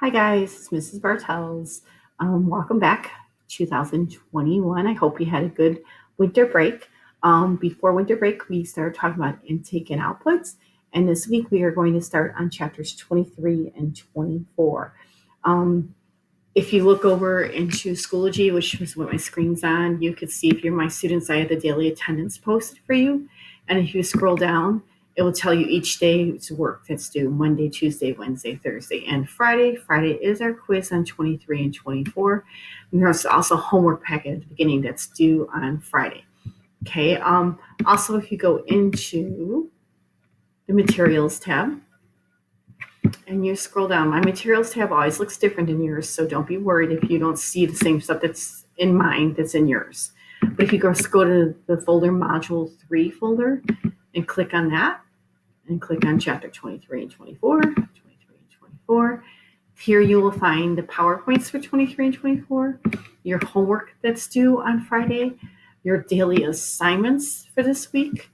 Hi guys, it's Mrs. Bartels. Welcome back, 2021. I hope you had a good winter break. Before winter break, we started talking about intake and outputs, and this week we are going to start on chapters 23 and 24. Um, if you look over into Schoology, which is what my screen's on, you could see if you're my students, I have the daily attendance posted for you. And if you scroll down, it will tell you each day's work that's due Monday, Tuesday, Wednesday, Thursday, and Friday. Friday is our quiz on 23 and 24. And there's also a homework packet at the beginning that's due on Friday. Okay. Also, if you go into the materials tab, and you scroll down. My materials tab always looks different than yours, so don't be worried if you don't see the same stuff that's in mine that's in yours. But if you go to the folder Module 3 folder and click on that, and click on Chapter 23 and 24, 23 and 24, here you will find the PowerPoints for 23 and 24, your homework that's due on Friday, your daily assignments for this week,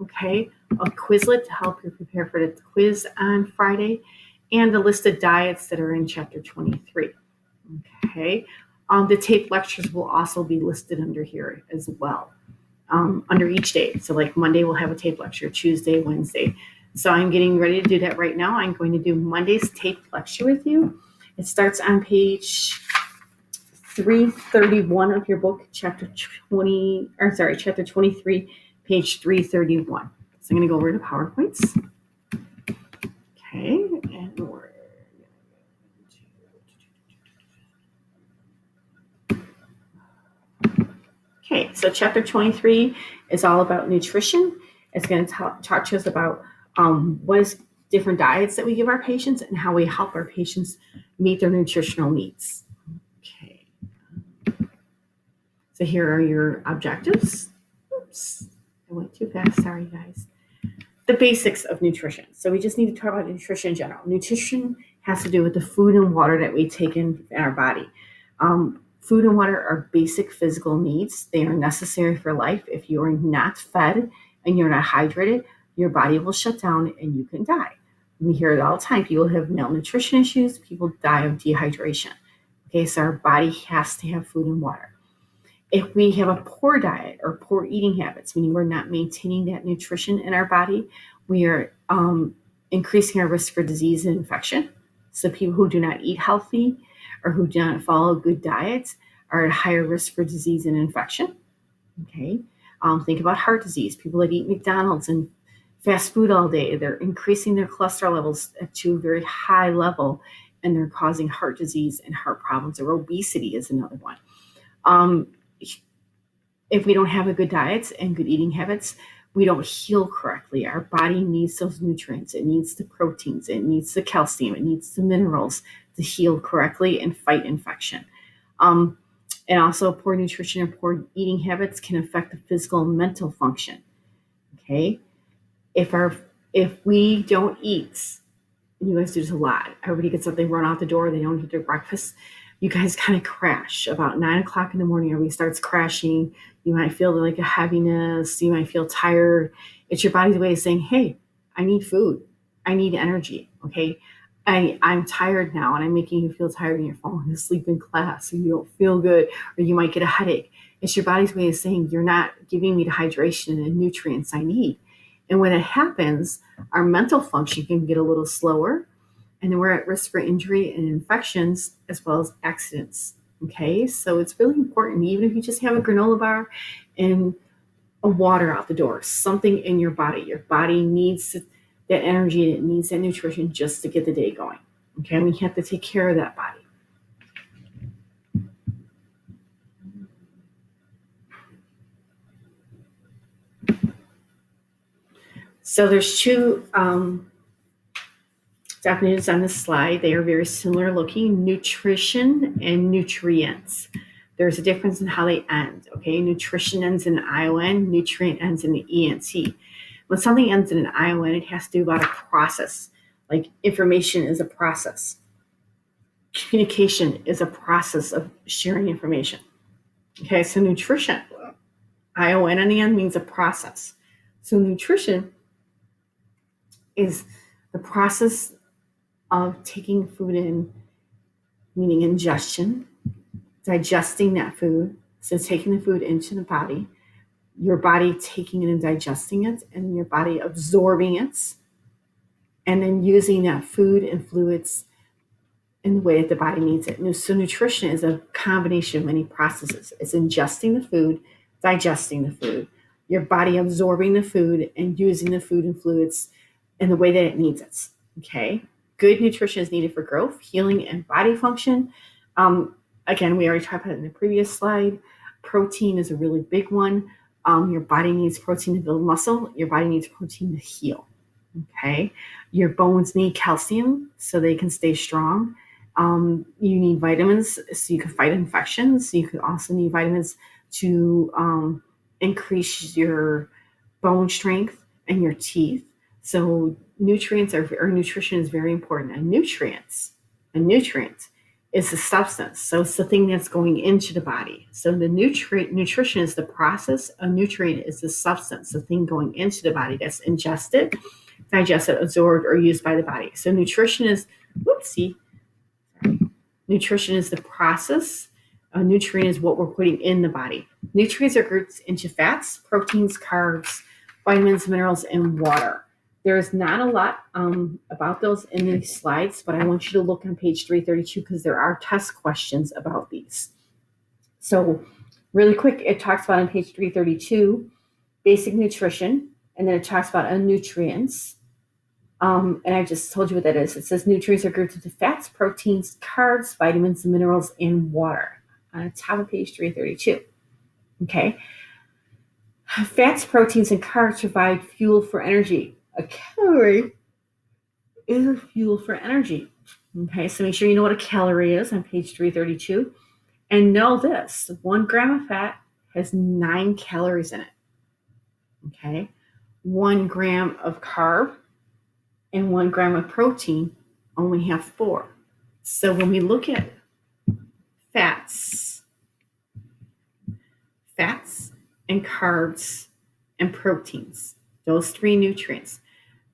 okay, a Quizlet to help you prepare for the quiz on Friday, and the list of diets that are in Chapter 23. Okay. The tape lectures will also be listed under here as well, under each day. So like Monday we'll have a tape lecture, Tuesday, Wednesday. So I'm getting ready to do that right now. I'm going to do Monday's tape lecture with you. It starts on page 331 of your book, chapter 23, page 331. So I'm going to go over to PowerPoints. Okay, and we're okay. So chapter 23 is all about nutrition. It's going to talk to us about what is different diets that we give our patients and how we help our patients meet their nutritional needs. Okay. So here are your objectives. Oops, I went too fast. Sorry, guys. The basics of nutrition. So we just need to talk about nutrition in general. Nutrition has to do with the food and water that we take in our body. Food and water are basic physical needs. They are necessary for life. If you are not fed and you're not hydrated, your body will shut down and you can die. We hear it all the time. People have malnutrition issues. People die of dehydration. Okay, so our body has to have food and water. If we have a poor diet or poor eating habits, meaning we're not maintaining that nutrition in our body, we are increasing our risk for disease and infection. So people who do not eat healthy or who do not follow good diets are at higher risk for disease and infection. Okay. Think about heart disease. People that eat McDonald's and fast food all day, they're increasing their cholesterol levels to a very high level, and they're causing heart disease and heart problems, or obesity is another one. If we don't have a good diet and good eating habits, we don't heal correctly. Our body needs those nutrients. It needs the proteins. It needs the calcium. It needs the minerals to heal correctly and fight infection. And also, poor nutrition and poor eating habits can affect the physical and mental function. Okay, if we don't eat, and you guys do this a lot, everybody gets up, they run out the door, they don't eat their breakfast. You guys kind of crash about 9 o'clock in the morning. Everybody starts crashing. You might feel like a heaviness. You might feel tired. It's your body's way of saying, hey, I need food. I need energy. Okay. I'm tired now, and I'm making you feel tired, and you're falling asleep in class, or you don't feel good, or you might get a headache. It's your body's way of saying, you're not giving me the hydration and nutrients I need. And when it happens, our mental function can get a little slower, and then we're at risk for injury and infections as well as accidents. Okay, so it's really important, even if you just have a granola bar and a water out the door, something in your body needs that energy, it needs that nutrition just to get the day going. Okay, and we have to take care of that body. So there's two definitions on this slide. They are very similar looking: nutrition and nutrients. There's a difference in how they end. Okay, nutrition ends in an ION, nutrient ends in an ENT. When something ends in an ION, it has to do about a process. Like information is a process. Communication is a process of sharing information. Okay, so nutrition, ION on the end means a process. So nutrition is the process of taking food in meaning ingestion, digesting that food, so taking the food into the body, your body taking it and digesting it, and your body absorbing it, and then using that food and fluids in the way that the body needs it. So nutrition is a combination of many processes. It's ingesting the food, digesting the food, your body absorbing the food and using the food and fluids in the way that it needs it. Okay. Good nutrition is needed for growth, healing, and body function. Again, we already talked about it in the previous slide. Protein is a really big one. Your body needs protein to build muscle. Your body needs protein to heal. Okay. Your bones need calcium so they can stay strong. You need vitamins so you can fight infections. You could also need vitamins to increase your bone strength and your teeth. So nutrients or nutrition is very important. A nutrient is the substance. So it's the thing that's going into the body. So the nutrition is the process. A nutrient is the substance, the thing going into the body that's ingested, digested, absorbed, or used by the body. So nutrition is, nutrition is the process. A nutrient is what we're putting in the body. Nutrients are grouped into fats, proteins, carbs, vitamins, minerals, and water. There's not a lot about those in these slides, but I want you to look on page 332 because there are test questions about these. So really quick, it talks about on page 332, basic nutrition, and then it talks about nutrients. And I just told you what that is. It says nutrients are grouped into fats, proteins, carbs, vitamins, minerals, and water on the top of page 332. Okay. Fats, proteins, and carbs provide fuel for energy. A calorie is a fuel for energy. Okay, so make sure you know what a calorie is on page 332. And know this, 1 gram of fat has 9 calories in it. Okay. 1 gram of carb and 1 gram of protein only have 4. So when we look at fats and carbs and proteins, those 3 nutrients,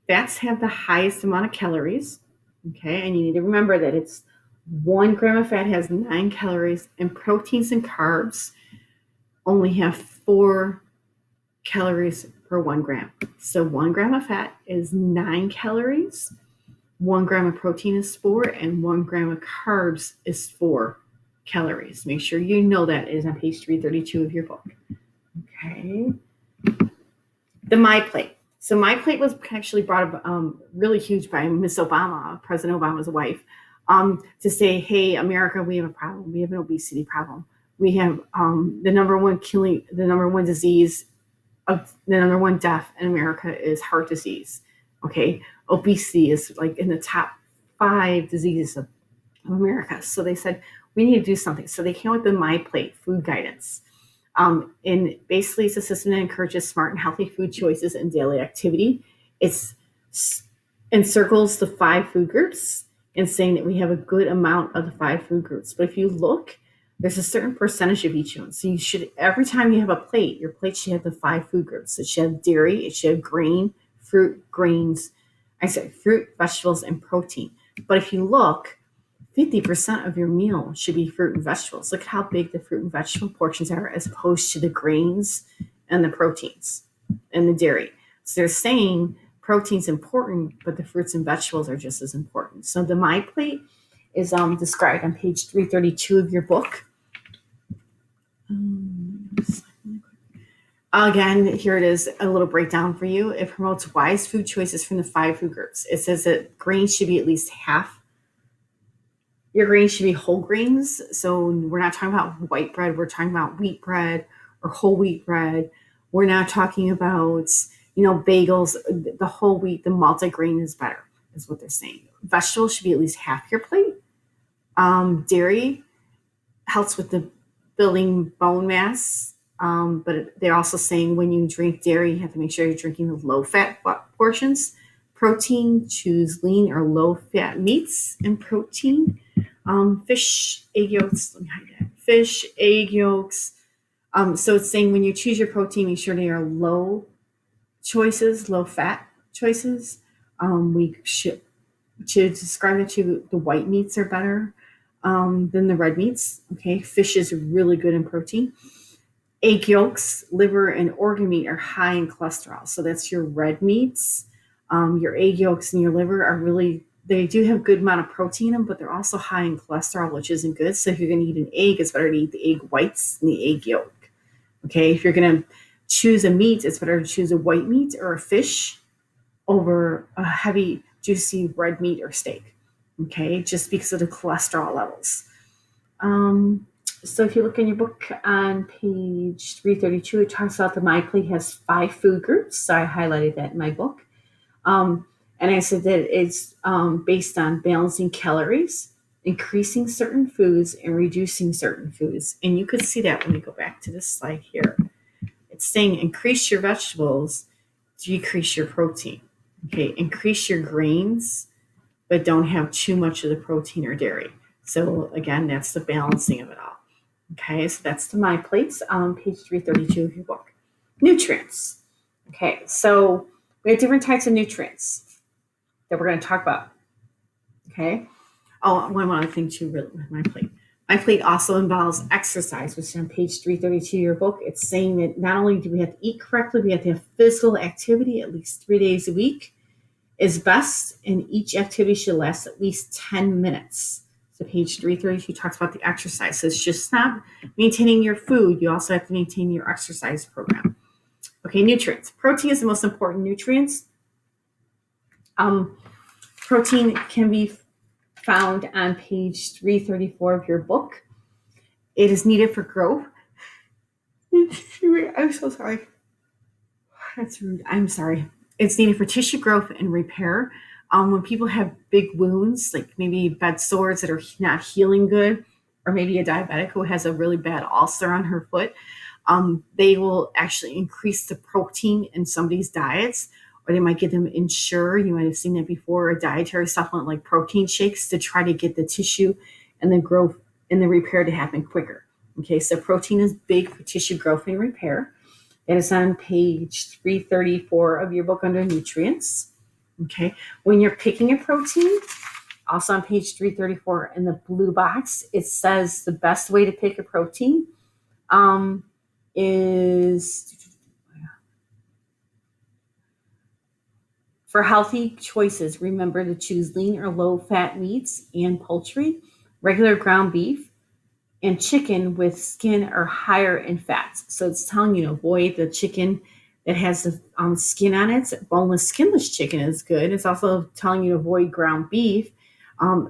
fats have the highest amount of calories. Okay, and you need to remember that it's 1 gram of fat has 9 calories, and proteins and carbs only have 4 calories per 1 gram. So 1 gram of fat is 9 calories, 1 gram of protein is 4, and 1 gram of carbs is 4 calories. Make sure you know that. It is on page 332 of your book. Okay. The MyPlate. So MyPlate was actually brought up really huge by Miss Obama, President Obama's wife, to say, hey, America, we have a problem. We have an obesity problem. We have the number one disease, the number one death in America is heart disease. Okay. Obesity is like in the top 5 diseases of America. So they said, we need to do something. So they came up with the MyPlate food guidance. And basically, it's a system that encourages smart and healthy food choices in daily activity. It encircles the 5 food groups and saying that we have a good amount of the 5 food groups. But if you look, there's a certain percentage of each one. So you should, every time you have a plate, your plate should have the 5 food groups. It should have dairy, it should have grain, fruit, grains, fruit, vegetables, and protein. But if you look, 50% of your meal should be fruit and vegetables. Look at how big the fruit and vegetable portions are as opposed to the grains and the proteins and the dairy. So they're saying protein's important, but the fruits and vegetables are just as important. So the MyPlate is described on page 332 of your book. Again, here it is, a little breakdown for you. It promotes wise food choices from the 5 food groups. It says that grains should be at least half. Your grains should be whole grains. So we're not talking about white bread. We're talking about wheat bread or whole wheat bread. We're not talking about, bagels. The whole wheat, the multigrain is better, is what they're saying. Vegetables should be at least half your plate. Dairy helps with the building bone mass. But they're also saying when you drink dairy, you have to make sure you're drinking the low-fat portions. Protein, choose lean or low-fat meats and protein. Fish, egg yolks, fish, egg yolks. So it's saying when you choose your protein, make sure they are low fat choices. We should, to describe it to the white meats are better. than the red meats. Okay, fish is really good in protein. Egg yolks, liver, and organ meat are high in cholesterol. So that's your red meats. Your egg yolks and your liver are really, they do have good amount of protein in them, but they're also high in cholesterol, which isn't good. So if you're going to eat an egg, it's better to eat the egg whites than the egg yolk. Okay, if you're going to choose a meat, it's better to choose a white meat or a fish over a heavy, juicy red meat or steak. Okay, just because of the cholesterol levels. So if you look in your book on page 332, it talks about the My Plate has 5 food groups. So I highlighted that in my book. And I said that it's based on balancing calories, increasing certain foods, and reducing certain foods. And you could see that when you go back to this slide here. It's saying increase your vegetables, decrease your protein. Okay, increase your grains, but don't have too much of the protein or dairy. So again, that's the balancing of it all. Okay, so that's the My Plates on page 332 of your book. Nutrients. Okay, so we have different types of nutrients that we're going to talk about. Okay. Oh, one other thing too, really, with My Plate. My Plate also involves exercise, which is on page 332 of your book. It's saying that not only do we have to eat correctly, we have to have physical activity at least 3 days a week is best, and each activity should last at least 10 minutes. So page 332 talks about the exercise. So it's just not maintaining your food. You also have to maintain your exercise program. Okay, nutrients. Protein is the most important nutrients. Protein can be found on page 334 of your book. It is needed for growth. I'm so sorry. That's rude. I'm sorry. It's needed for tissue growth and repair. When people have big wounds, like maybe bed sores that are not healing good, or maybe a diabetic who has a really bad ulcer on her foot, they will actually increase the protein in somebody's diets, or they might give them Ensure. You might have seen that before, a dietary supplement like protein shakes to try to get the tissue and the growth and the repair to happen quicker. Okay, so protein is big for tissue growth and repair. That is on page 334 of your book under nutrients. Okay, when you're picking a protein, also on page 334 in the blue box, it says the best way to pick a protein is for healthy choices. Remember to choose lean or low fat meats and poultry, regular ground beef, and chicken with skin or higher in fats. So it's telling you to avoid the chicken that has the skin on it. Boneless, skinless chicken is good. It's also telling you to avoid ground beef.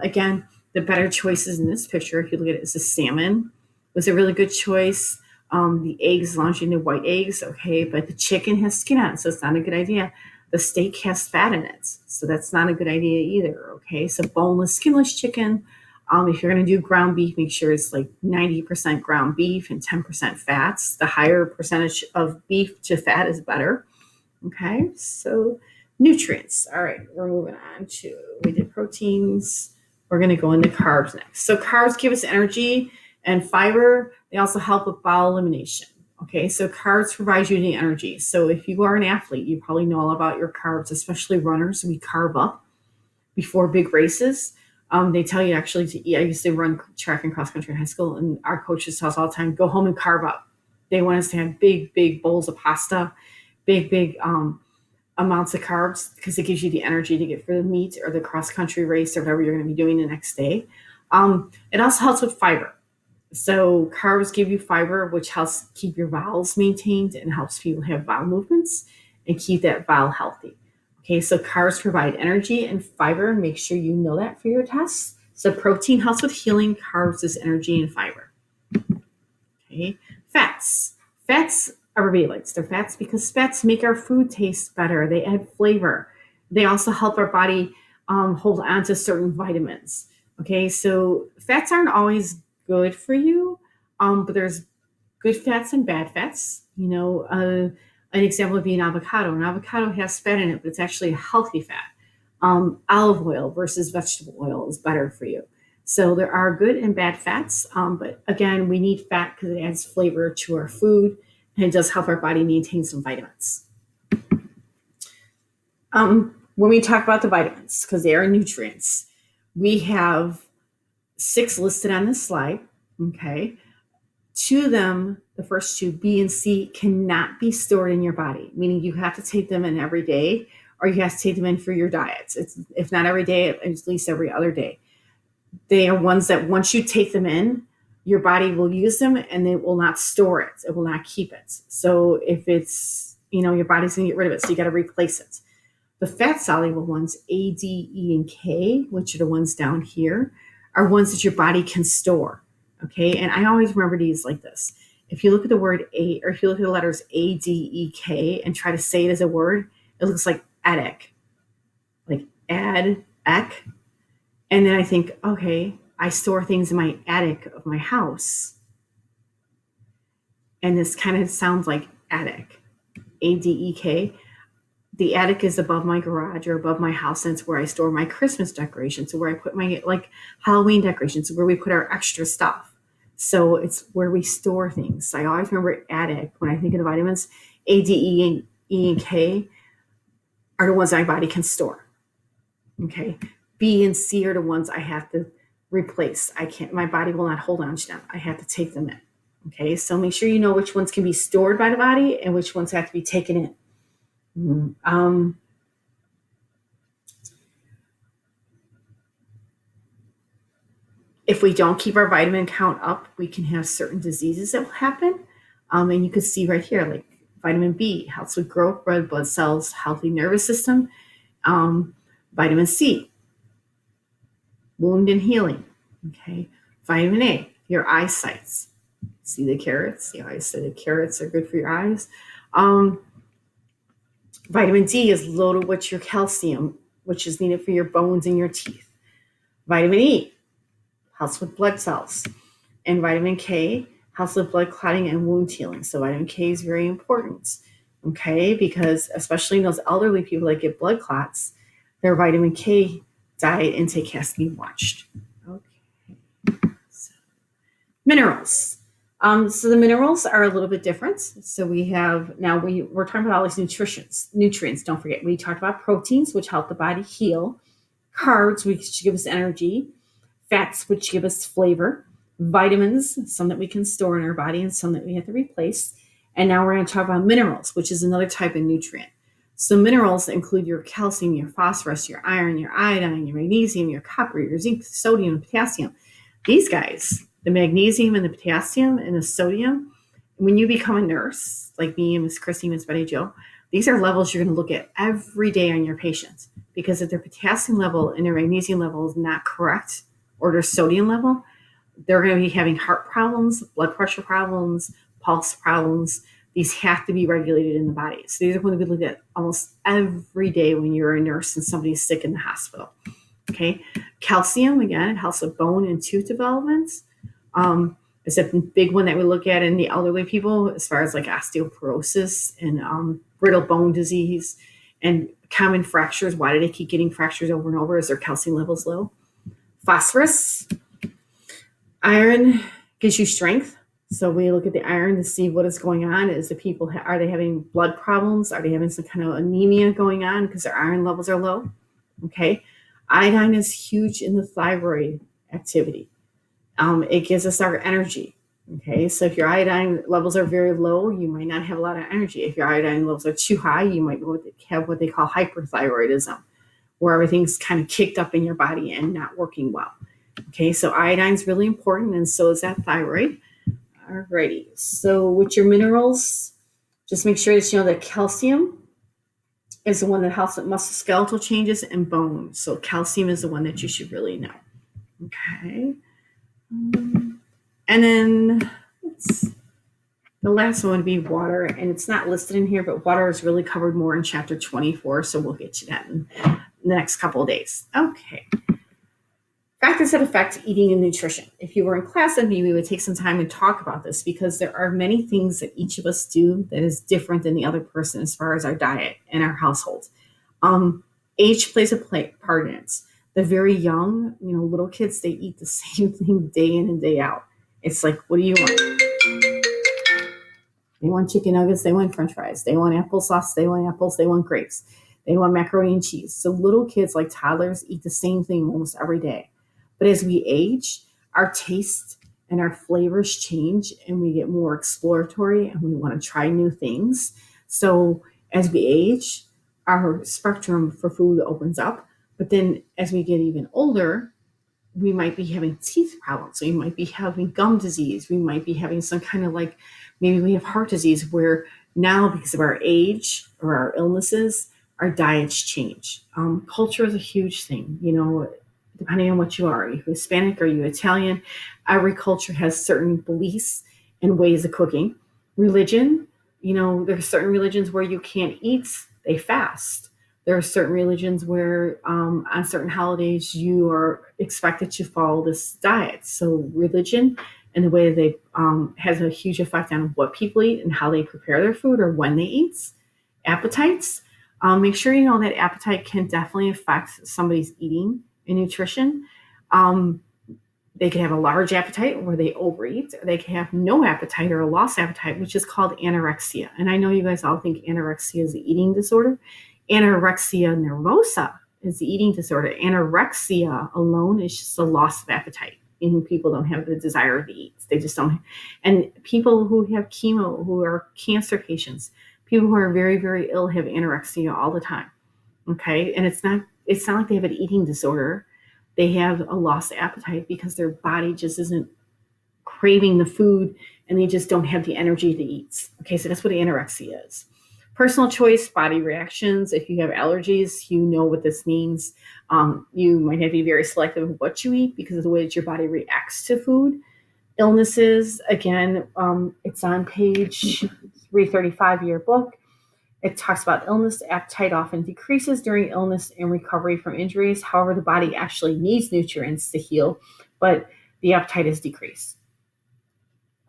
Again, the better choices in this picture, if you look at it, is the salmon was a really good choice. The eggs, launching the white eggs, okay, but the chicken has skin on it, so it's not a good idea. The steak has fat in it, so that's not a good idea either, okay? So boneless, skinless chicken. If you're going to do ground beef, make sure it's like 90% ground beef and 10% fats. The higher percentage of beef to fat is better. Okay, so nutrients. All right, we're moving on to, we did proteins. We're going to go into carbs next. So carbs give us energy, and fiber, they also help with bowel elimination. Okay, so carbs provide you the energy. So if you are an athlete, you probably know all about your carbs, especially runners. We carb up before big races. They tell you actually to eat. I used to run track and cross country in high school, and our coaches tell us all the time, go home and carb up. They want us to have big, big bowls of pasta, big amounts of carbs, because it gives you the energy to get for the meet or the cross country race or whatever you're going to be doing the next day. It also helps with fiber. So carbs give you fiber, which helps keep your bowels maintained and helps people have bowel movements and keep that bowel healthy. Okay, so carbs provide energy, and fiber, make sure you know that for your tests. So protein helps with healing, carbs is energy and fiber. Okay, fats. Fats are valence. They're fats because fats make our food taste better. They add flavor. They also help our body hold on to certain vitamins. Okay, so fats aren't always good for you, but there's good fats and bad fats. You know, an example would be an avocado. An avocado has fat in it, but it's actually a healthy fat. Olive oil versus vegetable oil is better for you. So there are good and bad fats, but again, we need fat because it adds flavor to our food, and it does help our body maintain some vitamins. When we talk about the vitamins, because they are nutrients, we have 6 listed on this slide. Okay. 2 of them, the first 2, B and C, cannot be stored in your body, meaning you have to take them in every day, or you have to take them in for your diets. It's, if not every day, at least every other day. They are ones that once you take them in, your body will use them and it will not store it. It will not keep it. So if it's, your body's going to get rid of it. So you got to replace it. The fat soluble ones, A, D, E, and K, which are the ones down here, are ones that your body can store. Okay. And I always remember these like this. If you look at the word A, or if you look at the letters A, D, E, K and try to say it as a word, it looks like attic, like add, ek. And then I think, okay, I store things in my attic of my house. And this kind of sounds like attic, ADEK. The attic is above my garage or above my house, and it's where I store my Christmas decorations, so where I put my Halloween decorations, where we put our extra stuff. So it's where we store things. So I always remember attic when I think of the vitamins. A, D, E, and K are the ones my body can store. Okay. B and C are the ones I have to replace. I can't, my body will not hold on to them. I have to take them in. Okay. So make sure you know which ones can be stored by the body and which ones have to be taken in. If we don't keep our vitamin count up, we can have certain diseases that will happen. And you can see right here, like vitamin B helps with growth, red blood cells, healthy nervous system. Vitamin C, wound and healing. Okay. Vitamin A, your eyesight. See the carrots? Yeah, I said the carrots are good for your eyes. Vitamin D is loaded with your calcium, which is needed for your bones and your teeth. Vitamin E helps with blood cells. And vitamin K helps with blood clotting and wound healing. So vitamin K is very important, okay? Because especially in those elderly people that get blood clots, their vitamin K diet intake has to be watched. Okay. So, minerals. So the minerals are a little bit different. So we have, now we're talking about all these nutrients. Don't forget, we talked about proteins, which help the body heal, carbs, which give us energy, fats, which give us flavor, vitamins, some that we can store in our body and some that we have to replace. And now we're going to talk about minerals, which is another type of nutrient. So minerals include your calcium, your phosphorus, your iron, your iodine, your magnesium, your copper, your zinc, sodium, and potassium. These guys, the magnesium and the potassium and the sodium, when you become a nurse, like me and Miss Christy, Miss Betty Jo, these are levels you're going to look at every day on your patients, because if their potassium level and their magnesium level is not correct, or their sodium level, they're going to be having heart problems, blood pressure problems, pulse problems. These have to be regulated in the body. So these are going to be looked at almost every day when you're a nurse and somebody's sick in the hospital. Okay. Calcium, again, it helps with bone and tooth development. It's a big one that we look at in the elderly people as far as like osteoporosis and brittle bone disease and common fractures. Why do they keep getting fractures over and over? Is their calcium levels low? Phosphorus. Iron gives you strength. So we look at the iron to see what is going on. Is the people, are they having blood problems? Are they having some kind of anemia going on because their iron levels are low? Okay. Iodine is huge in the thyroid activity. It gives us our energy. Okay. So if your iodine levels are very low, you might not have a lot of energy. If your iodine levels are too high, you might have what they call hyperthyroidism, where everything's kind of kicked up in your body and not working well. Okay, so iodine is really important, and so is that thyroid. Alrighty, so with your minerals, just make sure that you know that calcium is the one that helps with musculoskeletal changes and bone. So calcium is the one that you should really know. Okay, and then the last one would be water, and it's not listed in here, but water is really covered more in chapter 24, so we'll get to that in the next couple of days. Okay. Factors that affect eating and nutrition. If you were in class with me, we would take some time and talk about this, because there are many things that each of us do that is different than the other person as far as our diet and our household. Age plays a part in it. The very young, little kids, they eat the same thing day in and day out. It's like, what do you want? They want chicken nuggets, they want french fries, they want applesauce, they want apples, they want grapes, they want macaroni and cheese. So little kids, like toddlers, eat the same thing almost every day. But as we age, our taste and our flavors change, and we get more exploratory, and we want to try new things. So as we age, our spectrum for food opens up. But then as we get even older, we might be having teeth problems. So we might be having gum disease. We might be having some kind of like, maybe we have heart disease, where now, because of our age or our illnesses, our diets change. Culture is a huge thing, depending on what you are. Are you Hispanic? Are you Italian? Every culture has certain beliefs and ways of cooking. Religion, there's certain religions where you can't eat, they fast. There are certain religions where on certain holidays you are expected to follow this diet. So religion and the way they has a huge effect on what people eat and how they prepare their food or when they eat. Appetites. Make sure you know that appetite can definitely affect somebody's eating and nutrition. They can have a large appetite where they overeat. Or they can have no appetite or a lost appetite, which is called anorexia. And I know you guys all think anorexia is the eating disorder. Anorexia nervosa is the eating disorder. Anorexia alone is just a loss of appetite. And people don't have the desire to eat. They just don't. And people who have chemo, who are cancer patients, people who are very, very ill have anorexia all the time. Okay. And it's not like they have an eating disorder. They have a lost appetite because their body just isn't craving the food, and they just don't have the energy to eat. Okay. So that's what anorexia is. Personal choice, body reactions. If you have allergies, you know what this means. You might have to be very selective of what you eat because of the way that your body reacts to food. Illnesses, again, it's on page 335 of your book. It talks about illness. Appetite often decreases during illness and recovery from injuries. However, the body actually needs nutrients to heal, but the appetite is decreased.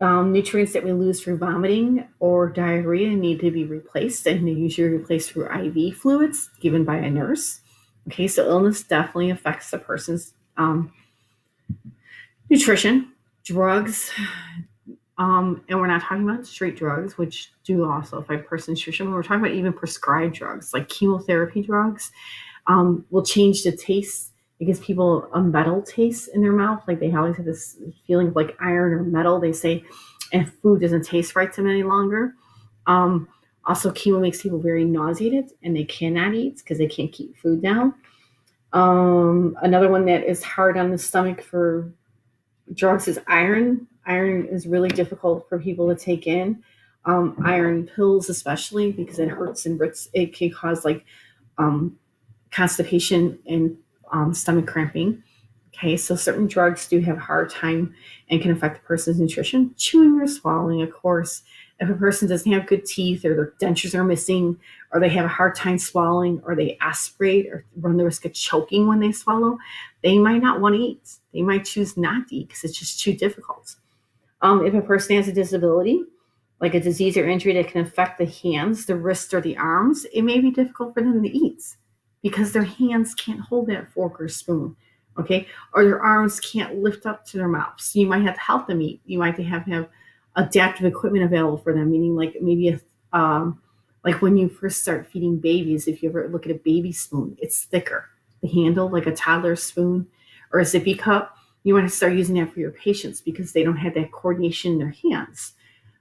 Nutrients that we lose through vomiting or diarrhea need to be replaced, and they usually replaced through IV fluids given by a nurse. Okay, so illness definitely affects the person's nutrition. Drugs, and we're not talking about straight drugs, which do also affect person's nutrition, but we're talking about even prescribed drugs, like chemotherapy drugs, will change the taste. It gives people a metal taste in their mouth. Like they always have this feeling of like iron or metal, they say, and food doesn't taste right to them any longer. Also, chemo makes people very nauseated and they cannot eat because they can't keep food down. Another one that is hard on the stomach for drugs is iron. Iron is really difficult for people to take in. Iron pills, especially because it hurts and it can cause like constipation and stomach cramping. Okay, so certain drugs do have a hard time and can affect the person's nutrition. Chewing or swallowing, of course. If a person doesn't have good teeth or their dentures are missing or they have a hard time swallowing or they aspirate or run the risk of choking when they swallow, they might not want to eat. They might choose not to eat because it's just too difficult. If a person has a disability, like a disease or injury that can affect the hands, the wrists, or the arms, it may be difficult for them to eat because their hands can't hold that fork or spoon. Okay, or their arms can't lift up to their mouth. So you might have to help them eat. You might have to have adaptive equipment available for them, meaning like maybe like when you first start feeding babies, if you ever look at a baby spoon, it's thicker. The handle, like a toddler spoon or a sippy cup, you want to start using that for your patients because they don't have that coordination in their hands.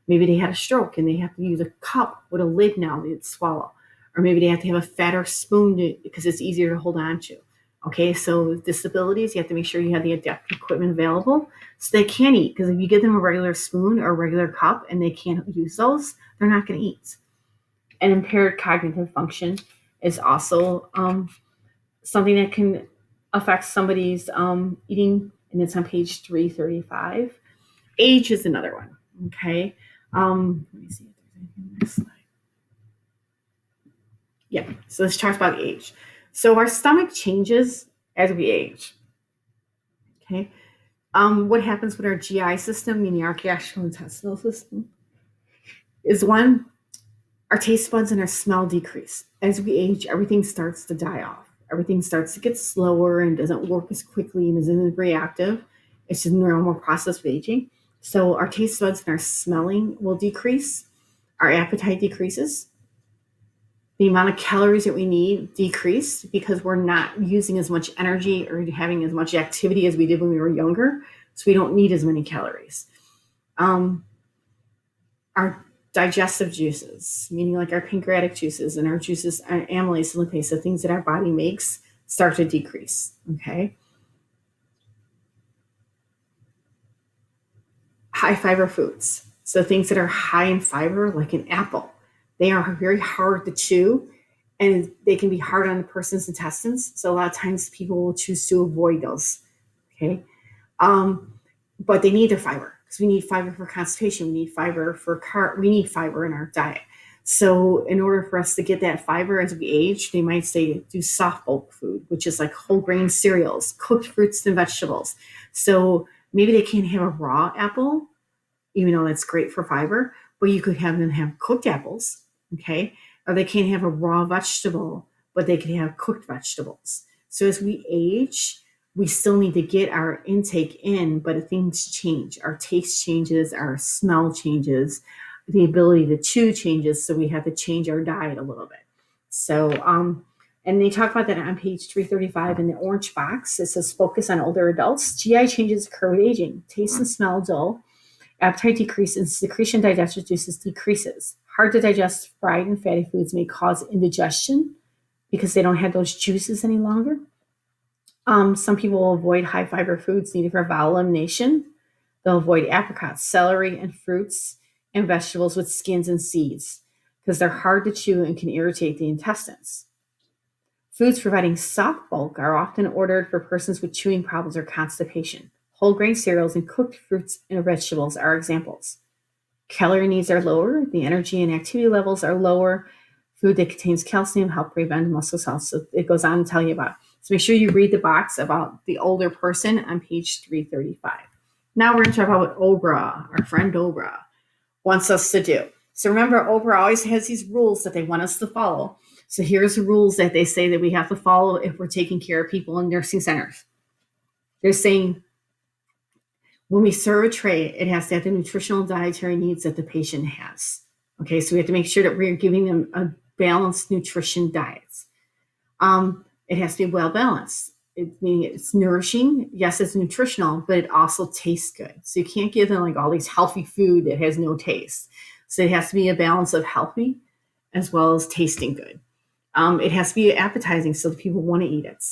Maybe they had a stroke and they have to use a cup with a lid now to swallow. Or maybe they have to have a fatter spoon because it's easier to hold on to. Okay, so with disabilities, you have to make sure you have the adaptive equipment available so they can eat. Because if you give them a regular spoon or a regular cup and they can't use those, they're not going to eat. And impaired cognitive function is also something that can affect somebody's eating, and it's on page 335. Age is another one. Okay, let me see if there's anything in this slide. Yeah, so this talks about age. So our stomach changes as we age. Okay. What happens with our GI system, meaning our gastrointestinal system, is one, our taste buds and our smell decrease. As we age, everything starts to die off. Everything starts to get slower and doesn't work as quickly and isn't reactive. It's just a normal process of aging. So our taste buds and our smelling will decrease. Our appetite decreases. The amount of calories that we need decrease because we're not using as much energy or having as much activity as we did when we were younger. so we don't need as many calories. Our digestive juices, meaning like our pancreatic juices and our juices, our amylase and lipase, the things that our body makes, start to decrease. Okay. High fiber foods. So things that are high in fiber, like an apple, they are very hard to chew and they can be hard on the person's intestines. So a lot of times people will choose to avoid those. Okay. But they need their fiber because we need fiber for constipation. We need fiber for we need fiber in our diet. So in order for us to get that fiber as we age, they might say do soft bulk food, which is like whole grain cereals, cooked fruits and vegetables. So maybe they can't have a raw apple, even though that's great for fiber, but you could have them have cooked apples, okay? Or they can't have a raw vegetable, but they can have cooked vegetables. So as we age, we still need to get our intake in, but things change. Our taste changes, our smell changes, the ability to chew changes, so we have to change our diet a little bit. So, and they talk about that on page 335 in the orange box. It says focus on older adults. GI changes occur with aging. Taste and smell dull. Appetite decreases. Secretion digestive juices decreases. Hard to digest fried and fatty foods may cause indigestion because they don't have those juices any longer. Some people will avoid high fiber foods needed for bowel elimination. They'll avoid apricots, celery, and fruits and vegetables with skins and seeds because they're hard to chew and can irritate the intestines. Foods providing soft bulk are often ordered for persons with chewing problems or constipation. Whole grain cereals and cooked fruits and vegetables are examples. Calorie needs are lower. The energy and activity levels are lower. Food that contains calcium help prevent muscle cells. So it goes on to tell you about. So make sure you read the box about the older person on page 335. Now we're going to talk about what Oprah, our friend Oprah, wants us to do. So remember, Oprah always has these rules that they want us to follow. So here's the rules that they say that we have to follow if we're taking care of people in nursing centers. They're saying when we serve a tray, it has to have the nutritional and dietary needs that the patient has. Okay, so we have to make sure that we're giving them a balanced nutrition diet. It has to be well balanced. Meaning it's nourishing. Yes, it's nutritional, but it also tastes good. So you can't give them like all these healthy food that has no taste. So it has to be a balance of healthy as well as tasting good. It has to be appetizing so that people want to eat it.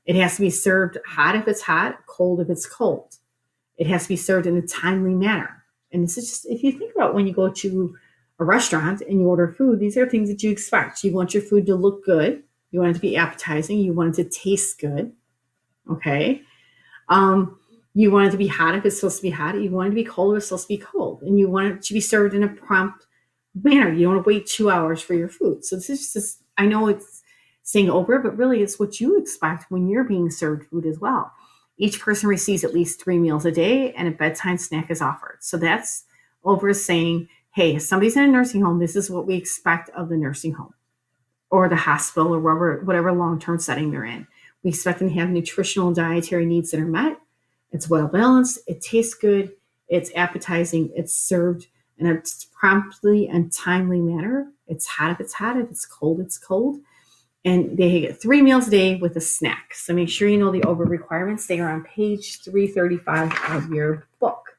It has to be served hot if it's hot, cold if it's cold. It has to be served in a timely manner. And this is just, if you think about when you go to a restaurant and you order food, these are things that you expect. You want your food to look good. You want it to be appetizing. You want it to taste good. Okay. You want it to be hot if it's supposed to be hot. You want it to be cold if it's supposed to be cold. And you want it to be served in a prompt manner. You don't want to wait 2 hours for your food. So this is just, I know it's saying Oprah, but really it's what you expect when you're being served food as well. Each person receives at least 3 meals a day and a bedtime snack is offered. So that's Oprah saying, hey, if somebody's in a nursing home, this is what we expect of the nursing home or the hospital or whatever long-term setting they're in. We expect them to have nutritional and dietary needs that are met. It's well balanced. It tastes good. It's appetizing. It's served in a promptly and timely manner. It's hot if it's hot. If it's cold, it's cold. And they get 3 meals a day with a snack. So make sure you know the Oprah requirements. They are on page 335 of your book.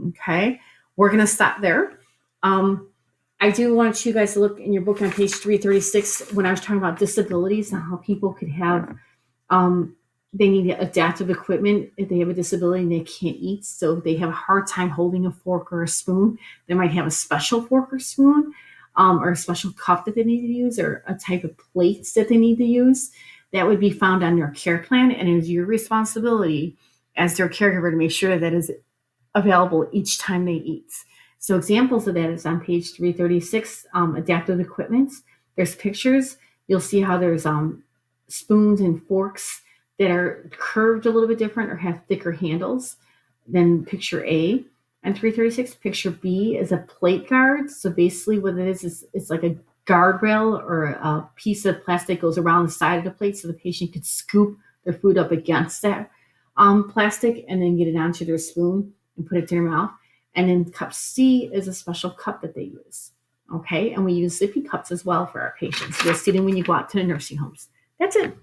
Okay, we're going to stop there. I do want you guys to look in your book on page 336 when I was talking about disabilities and how people could have, they need adaptive equipment if they have a disability and they can't eat. So if they have a hard time holding a fork or a spoon, they might have a special fork or spoon. Or a special cup that they need to use or a type of plates that they need to use. That would be found on their care plan, and it is your responsibility as their caregiver to make sure that is available each time they eat. So examples of that is on page 336, adaptive equipment. There's pictures. You'll see how there's spoons and forks that are curved a little bit different or have thicker handles than picture A. And 336, picture B is a plate guard. So basically what it is it's like a guardrail or a piece of plastic goes around the side of the plate so the patient could scoop their food up against that plastic and then get it onto their spoon and put it to their mouth. And then cup C is a special cup that they use. Okay, and we use sippy cups as well for our patients. You'll see them when you go out to the nursing homes. That's it.